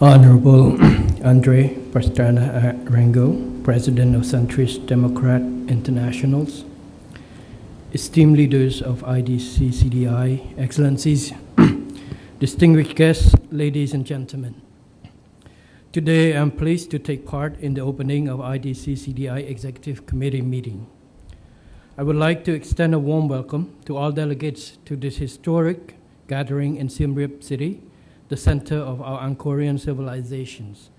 Honorable Andre Pastrana Arango, President of Centrist Democrat Internationals, esteemed leaders of IDC-CDI, Excellencies, distinguished guests, ladies and gentlemen. Today, I'm pleased to take part in the opening of IDC-CDI Executive Committee meeting. I would like to extend a warm welcome to all delegates to this historic gathering in Siem Reap City, the center of our Angkorian civilizations,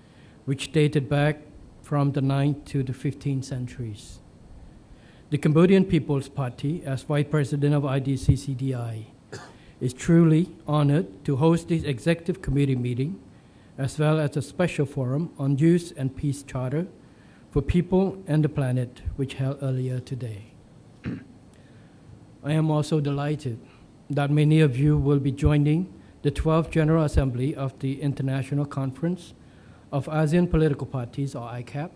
which dated back from the 9th to the 15th centuries. The Cambodian People's Party, as Vice President of IDC-CDI, is truly honored to host this Executive Committee meeting, as well as a special forum on Youth and Peace Charter for People and the Planet, which held earlier today. I am also delighted that many of you will be joining the 12th General Assembly of the International Conference of ASEAN Political Parties, or ICAP,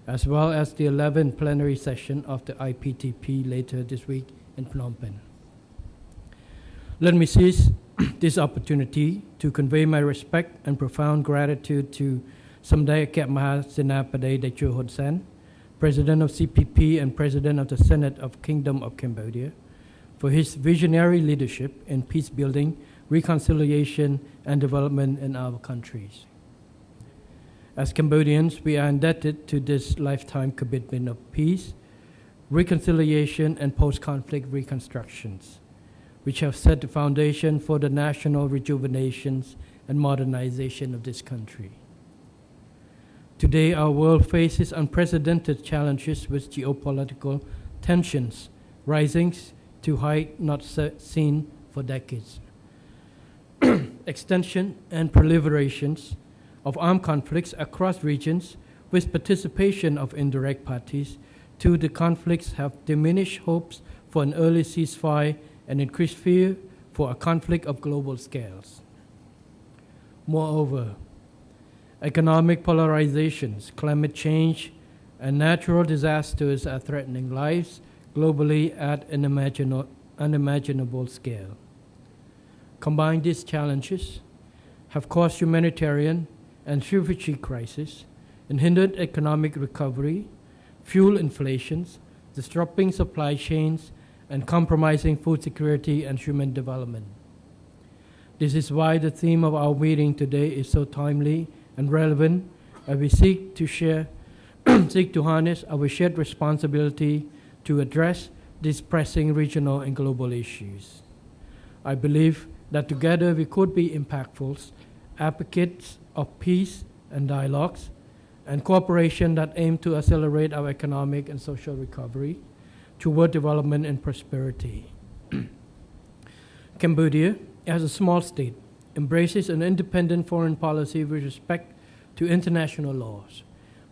as well as the 11th plenary session of the IPTP later this week in Phnom Penh. Let me seize this opportunity to convey my respect and profound gratitude to Samdech Kep Maha Senapadei Dechul Hun Sen, President of CPP and President of the Senate of Kingdom of Cambodia, for his visionary leadership in peace building, reconciliation, and development in our countries. As Cambodians, we are indebted to this lifetime commitment of peace, reconciliation, and post-conflict reconstructions, which have set the foundation for the national rejuvenations and modernization of this country. Today, our world faces unprecedented challenges with geopolitical tensions rising to heights not seen for decades. Extension and proliferations of armed conflicts across regions with participation of indirect parties to the conflicts have diminished hopes for an early ceasefire and increased fear for a conflict of global scales. Moreover, economic polarizations, climate change, and natural disasters are threatening lives globally at an unimaginable scale. Combined, these challenges have caused humanitarian and refugee crises and hindered economic recovery, fuel inflations, disrupting supply chains, and compromising food security and human development. This is why the theme of our meeting today is so timely and relevant as we seek to harness our shared responsibility to address these pressing regional and global issues. I believe that together we could be impactful advocates of peace and dialogues and cooperation that aim to accelerate our economic and social recovery toward development and prosperity. Cambodia, as a small state, embraces an independent foreign policy with respect to international laws,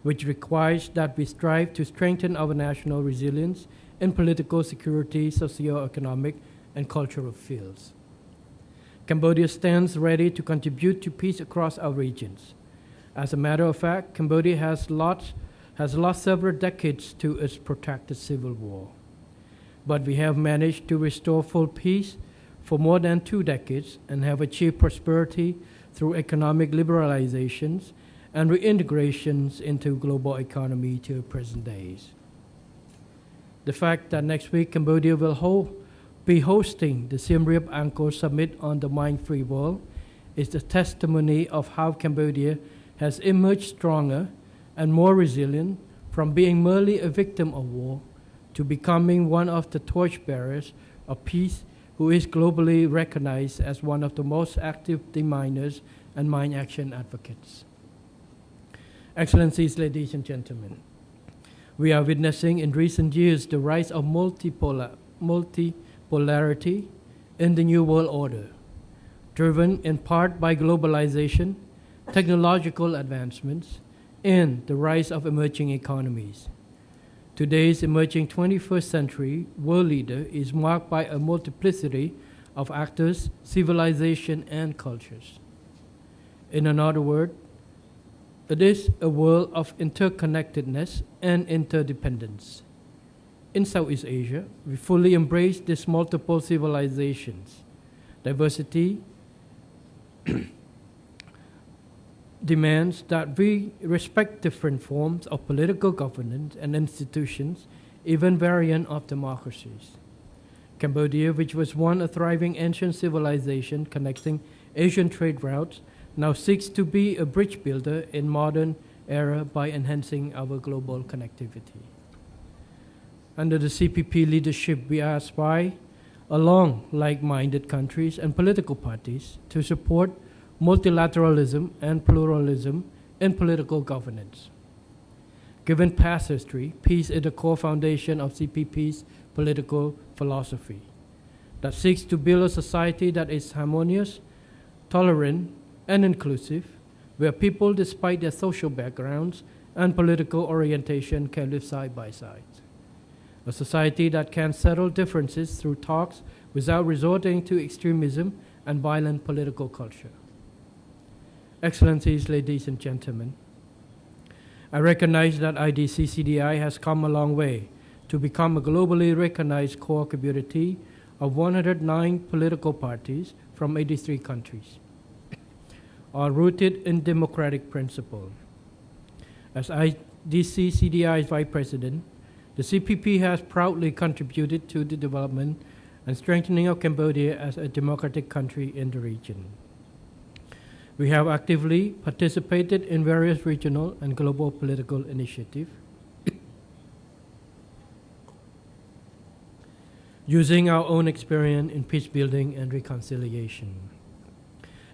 which requires that we strive to strengthen our national resilience in political, security, socio-economic, and cultural fields. Cambodia stands ready to contribute to peace across our regions. As a matter of fact, Cambodia has lost several decades to its protracted civil war. But we have managed to restore full peace for more than 2 decades and have achieved prosperity through economic liberalizations and reintegrations into global economy to present days. The fact that next week Cambodia will be hosting the Siem Reap Angkor Summit on the Mind-Free World is the testimony of how Cambodia has emerged stronger and more resilient from being merely a victim of war to becoming one of the torchbearers of peace who is globally recognized as one of the most active deminers and mine action advocates. Excellencies, ladies and gentlemen, we are witnessing in recent years the rise of multipolarity in the New World Order, driven in part by globalization, technological advancements, and the rise of emerging economies. Today's emerging 21st century world leader is marked by a multiplicity of actors, civilization, and cultures. In another word, it is a world of interconnectedness and interdependence. In Southeast Asia, we fully embrace these multiple civilizations, diversity, demands that we respect different forms of political governance and institutions, even variant of democracies. Cambodia, which was once a thriving ancient civilization connecting Asian trade routes, now seeks to be a bridge builder in modern era by enhancing our global connectivity. Under the CPP leadership, we aspire, along like-minded countries and political parties, to support multilateralism and pluralism in political governance. Given past history, peace is the core foundation of CPP's political philosophy that seeks to build a society that is harmonious, tolerant, and inclusive, where people, despite their social backgrounds and political orientation, can live side by side. A society that can settle differences through talks without resorting to extremism and violent political culture. Excellencies, ladies and gentlemen, I recognize that IDC-CDI has come a long way to become a globally recognized core community of 109 political parties from 83 countries, all rooted in democratic principles. As IDC-CDI's Vice President, the CPP has proudly contributed to the development and strengthening of Cambodia as a democratic country in the region. We have actively participated in various regional and global political initiatives, using our own experience in peace building and reconciliation.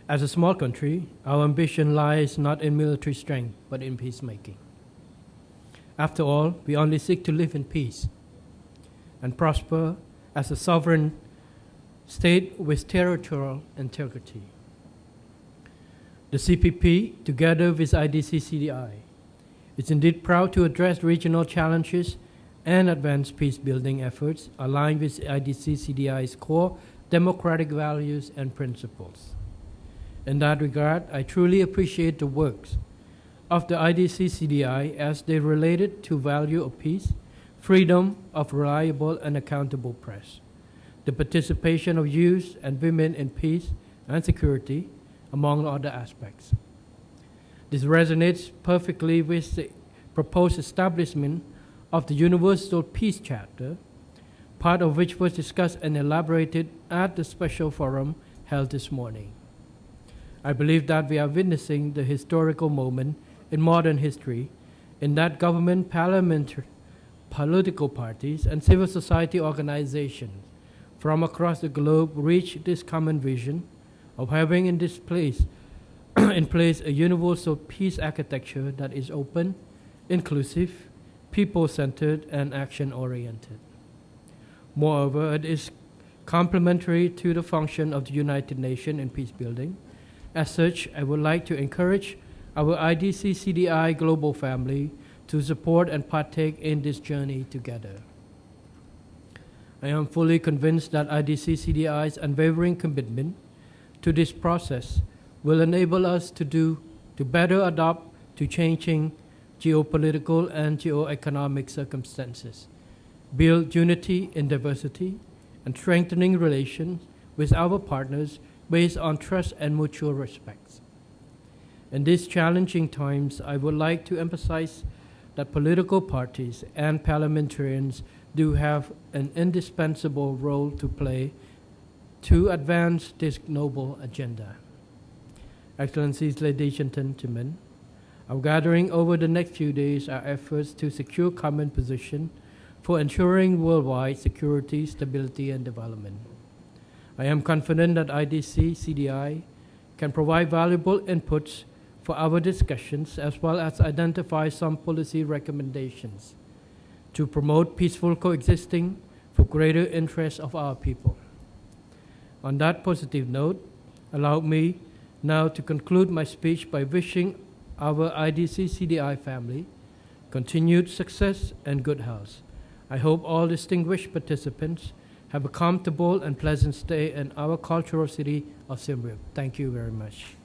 As a small country, our ambition lies not in military strength, but in peacemaking. After all, we only seek to live in peace and prosper as a sovereign state with territorial integrity. The CPP, together with IDC-CDI, is indeed proud to address regional challenges and advance peace-building efforts aligned with IDC-CDI's core democratic values and principles. In that regard, I truly appreciate the works of the IDC-CDI as they related to value of peace, freedom of reliable and accountable press, the participation of youth and women in peace and security, among other aspects. This resonates perfectly with the proposed establishment of the Universal Peace Charter, part of which was discussed and elaborated at the special forum held this morning. I believe that we are witnessing the historical moment in modern history in that government, parliamentary, political parties, and civil society organizations from across the globe reach this common vision of having in place a universal peace architecture that is open, inclusive, people-centered, and action-oriented. Moreover, it is complementary to the function of the United Nations in peace building. As such, I would like to encourage our IDC-CDI global family to support and partake in this journey together. I am fully convinced that IDC-CDI's unwavering commitment to this process will enable us to better adapt to changing geopolitical and geoeconomic circumstances, build unity in diversity, and strengthening relations with our partners based on trust and mutual respect. In these challenging times, I would like to emphasize that political parties and parliamentarians do have an indispensable role to play to advance this noble agenda. Excellencies, ladies and gentlemen, our gathering over the next few days are efforts to secure common position for ensuring worldwide security, stability, and development. I am confident that IDC-CDI can provide valuable inputs for our discussions as well as identify some policy recommendations to promote peaceful coexisting for greater interest of our people. On that positive note, allow me now to conclude my speech by wishing our IDC-CDI family continued success and good health. I hope all distinguished participants have a comfortable and pleasant stay in our cultural city of Siem Reap. Thank you very much.